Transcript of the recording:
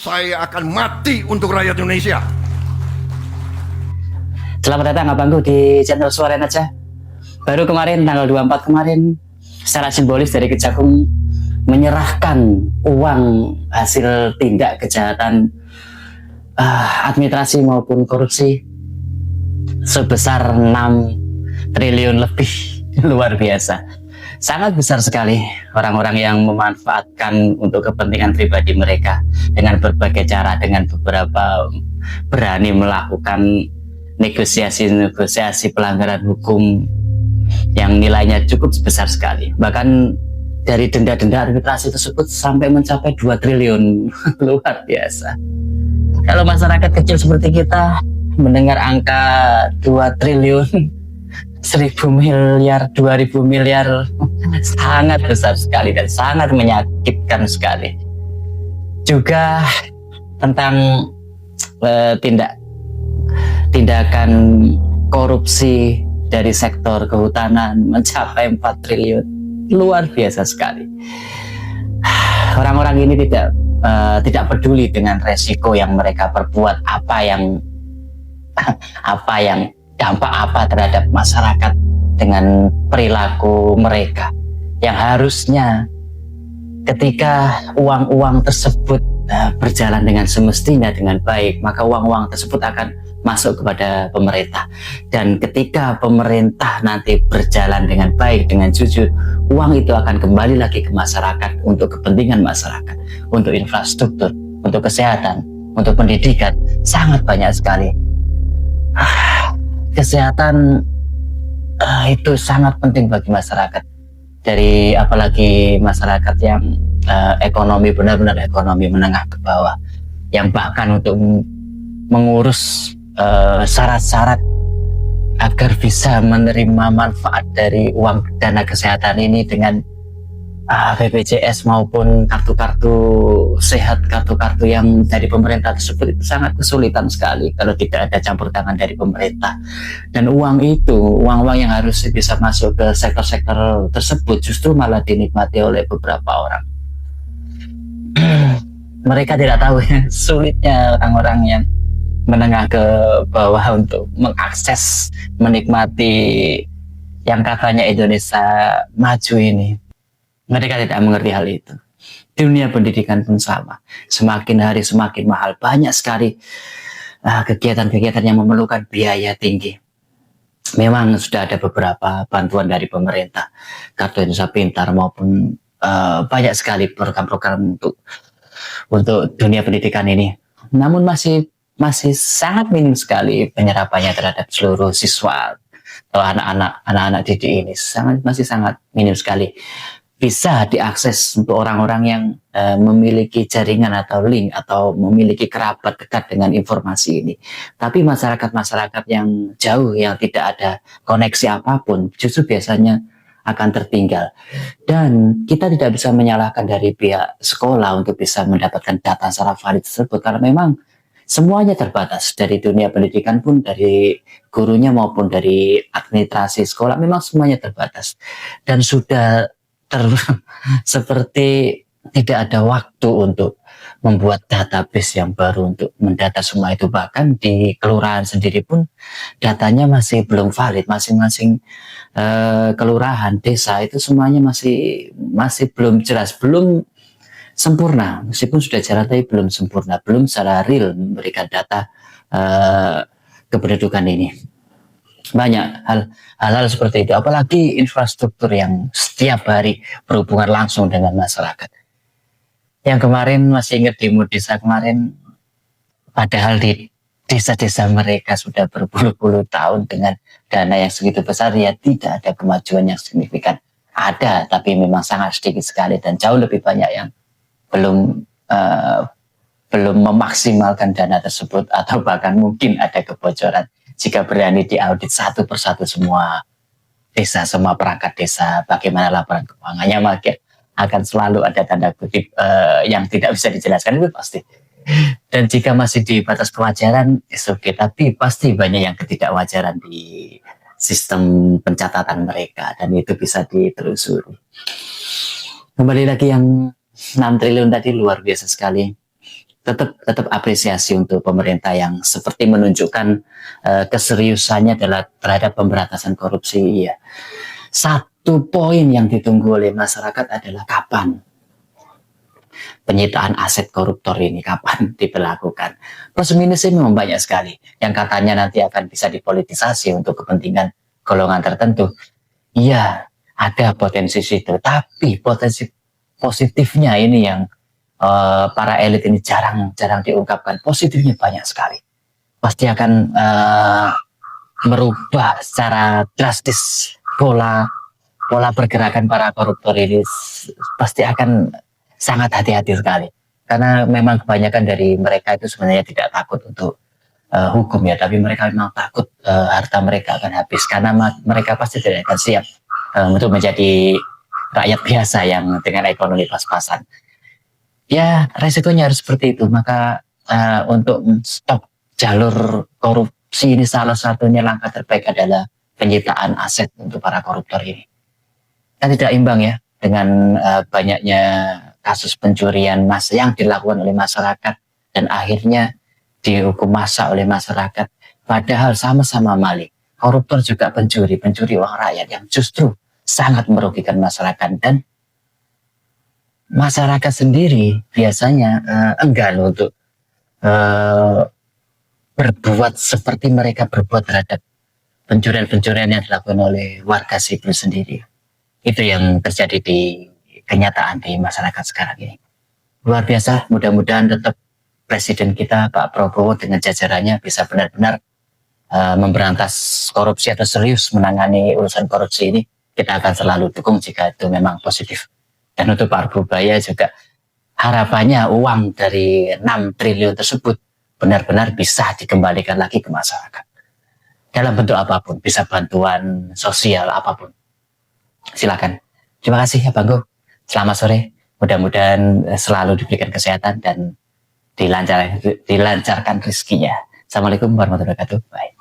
Saya akan mati untuk rakyat Indonesia. Selamat datang abangku di channel Suara Aja. Baru kemarin tanggal 24 kemarin secara simbolis dari Kejagung menyerahkan uang hasil tindak kejahatan administrasi maupun korupsi sebesar 6 triliun lebih. Luar biasa. Sangat besar sekali orang-orang yang memanfaatkan untuk kepentingan pribadi mereka dengan berbagai cara, dengan beberapa berani melakukan negosiasi pelanggaran hukum yang nilainya cukup besar sekali. Bahkan dari denda-denda administrasi tersebut sampai mencapai 2 triliun. Luar biasa. Kalau masyarakat kecil seperti kita mendengar angka 2 triliun, 1000 miliar, 2000 miliar, sangat besar sekali dan sangat menyakitkan sekali. Juga tentang tindakan korupsi dari sektor kehutanan mencapai 4 triliun. Luar biasa sekali. Orang-orang ini tidak peduli dengan resiko yang mereka perbuat, dampak apa terhadap masyarakat dengan perilaku mereka, yang harusnya ketika uang-uang tersebut berjalan dengan semestinya dengan baik, maka uang-uang tersebut akan masuk kepada pemerintah. Dan ketika pemerintah nanti berjalan dengan baik, dengan jujur, uang itu akan kembali lagi ke masyarakat untuk kepentingan masyarakat, untuk infrastruktur, untuk kesehatan, untuk pendidikan. Sangat banyak sekali. Kesehatan itu sangat penting bagi masyarakat, dari apalagi masyarakat yang ekonomi benar-benar ekonomi menengah ke bawah, yang bahkan untuk mengurus syarat-syarat agar bisa menerima manfaat dari uang dana kesehatan ini dengan BPJS maupun kartu-kartu sehat, kartu-kartu yang dari pemerintah tersebut, itu sangat kesulitan sekali kalau tidak ada campur tangan dari pemerintah. Dan uang yang harus bisa masuk ke sektor-sektor tersebut justru malah dinikmati oleh beberapa orang. Mereka tidak tahu ya, sulitnya orang-orang yang menengah ke bawah untuk mengakses, menikmati yang katanya Indonesia maju ini. Mereka tidak mengerti hal itu. Dunia pendidikan pun sama. Semakin hari semakin mahal. Banyak sekali kegiatan-kegiatan yang memerlukan biaya tinggi. Memang sudah ada beberapa bantuan dari pemerintah, Kartu Indonesia Pintar maupun banyak sekali program-program untuk dunia pendidikan ini. Namun masih sangat minim sekali penyerapannya terhadap seluruh siswa atau anak-anak didik ini. Masih sangat minim sekali. Bisa diakses untuk orang-orang yang memiliki jaringan atau link atau memiliki kerabat dekat dengan informasi ini. Tapi masyarakat-masyarakat yang jauh, yang tidak ada koneksi apapun, justru biasanya akan tertinggal. Dan kita tidak bisa menyalahkan dari pihak sekolah untuk bisa mendapatkan data secara valid tersebut, karena memang semuanya terbatas. Dari dunia pendidikan pun, dari gurunya maupun dari administrasi sekolah, memang semuanya terbatas. Dan sudah seperti tidak ada waktu untuk membuat database yang baru untuk mendata semua itu. Bahkan di kelurahan sendiri pun datanya masih belum valid. Masing-masing kelurahan, desa itu semuanya masih belum jelas, belum sempurna. Meskipun sudah jalan tapi belum sempurna, belum secara real memberikan data kependudukan ini. Banyak hal-hal seperti itu, apalagi infrastruktur yang setiap hari berhubungan langsung dengan masyarakat. Yang kemarin masih ingat demo desa kemarin, padahal di desa-desa mereka sudah berpuluh-puluh tahun dengan dana yang segitu besar, ya tidak ada kemajuan yang signifikan. Ada, tapi memang sangat sedikit sekali, dan jauh lebih banyak yang belum memaksimalkan dana tersebut, atau bahkan mungkin ada kebocoran. Jika berani diaudit satu persatu semua desa, semua perangkat desa, bagaimana laporan keuangannya, maka akan selalu ada tanda kutip yang tidak bisa dijelaskan, itu pasti. Dan jika masih di batas kewajaran, okay, tapi pasti banyak yang ketidakwajaran di sistem pencatatan mereka, dan itu bisa ditelusuri. Kembali lagi yang 6 triliun tadi, luar biasa sekali. tetap apresiasi untuk pemerintah yang seperti menunjukkan keseriusannya terhadap pemberantasan korupsi. Ya. Satu poin yang ditunggu oleh masyarakat adalah kapan penyitaan aset koruptor ini kapan diberlakukan. Plus minusnya memang banyak sekali. Yang katanya nanti akan bisa dipolitisasi untuk kepentingan golongan tertentu. Iya, ada potensi situ. Tapi potensi positifnya ini yang para elit ini jarang diungkapkan. Positifnya banyak sekali. Pasti akan merubah secara drastis pola pergerakan para koruptor ini. Pasti akan sangat hati-hati sekali. Karena memang kebanyakan dari mereka itu sebenarnya tidak takut untuk hukum ya, tapi mereka memang takut harta mereka akan habis, karena mereka pasti tidak akan siap untuk menjadi rakyat biasa yang dengan ekonomi pas-pasan. Ya, resikonya harus seperti itu. Maka untuk stop jalur korupsi ini salah satunya langkah terbaik adalah penyitaan aset untuk para koruptor ini. Kan tidak imbang ya dengan banyaknya kasus pencurian yang dilakukan oleh masyarakat dan akhirnya dihukum massa oleh masyarakat. Padahal sama-sama maling. Koruptor juga pencuri uang rakyat yang justru sangat merugikan masyarakat, dan masyarakat sendiri biasanya enggan untuk berbuat seperti mereka berbuat terhadap pencurian-pencurian yang dilakukan oleh warga sipil sendiri. Itu yang terjadi di kenyataan di masyarakat sekarang ini. Luar biasa, mudah-mudahan tetap Presiden kita Pak Prabowo dengan jajarannya bisa benar-benar memberantas korupsi atau serius menangani urusan korupsi ini. Kita akan selalu dukung jika itu memang positif. Dan untuk Pak Arbubaya juga harapannya uang dari 6 triliun tersebut benar-benar bisa dikembalikan lagi ke masyarakat. Dalam bentuk apapun, bisa bantuan sosial apapun. Silakan. Terima kasih ya Bang Go. Selamat sore, mudah-mudahan selalu diberikan kesehatan dan dilancarkan rezekinya. Assalamualaikum warahmatullahi wabarakatuh. Bye.